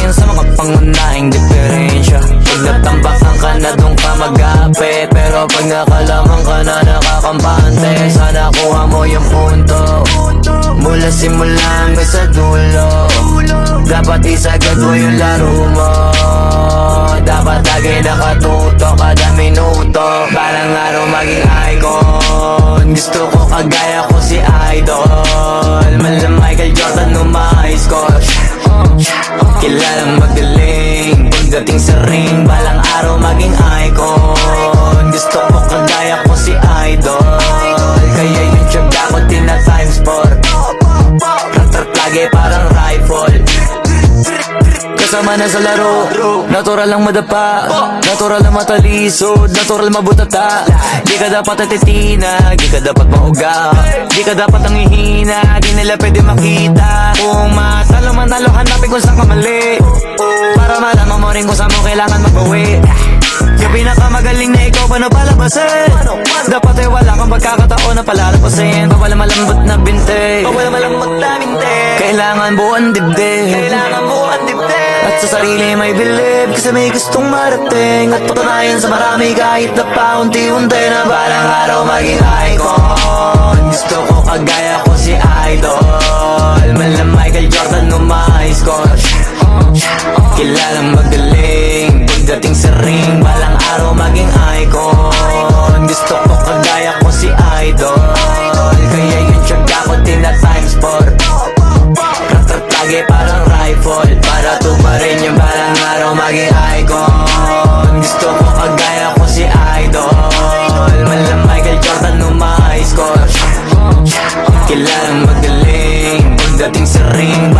Patunayan sa mga pangunahing diferensya. Pag natambakan ka na doon ka mag-aapit, pero pag nakalaman ka na nakakampante, sana kuha mo yung punto mula simula hanggang sa dulo. Dapat isagad mo yung laro mo, dapat lagi nakatuto kada minuto. Balang araw maging icon, gusto ko kagaya ko si Idol. Mala Michael Jordan nung ma-high score, kilalang magaling pagdating sa ring. Balang araw maging icon, gusto ko kagaya ko si Idol. Kaya yung tiyag ako tina-times 4, rat-rat lagi parang rifle. Kasama na sa laro, natural lang madapa, natural lang matalisod, natural mabutata. Di ka dapat atitina, di ka dapat mauga, di ka dapat ang ihina, di nila pwede makita. Kung matalo manalo, hanapin kung saan ka mali, para malaman mo rin kung saan mo kailangan magbawi. Yung pinakamagaling na ikaw, paano palabasin? Dapat ay wala kang pagkakataon na palalabasin. Bawal malambot na binte, bawal malambot na binte. Kailangan buuan dibdib, kailangan buuan dibdib. At sa sarili may believe, kasi may gustong marating. At patunayan sa marami kahit na paunti-unti, na balang araw maging icon. Gusto ko kagaya ko si Idol. Mala Michael Jordan nung ma-high score, kilalang magaling pagdating sa ring. Balang araw maging icon, gusto ko kagaya ko si Idol. Kaya yung tiyag ako tina-times 4, rat-rat lagi parang rifle, para tuparin yung balang araw maging icon. Gusto ko kagaya ko si Idol. Mala Michael Jordan nung ma-high score, kilalang magaling pagdating sa ring.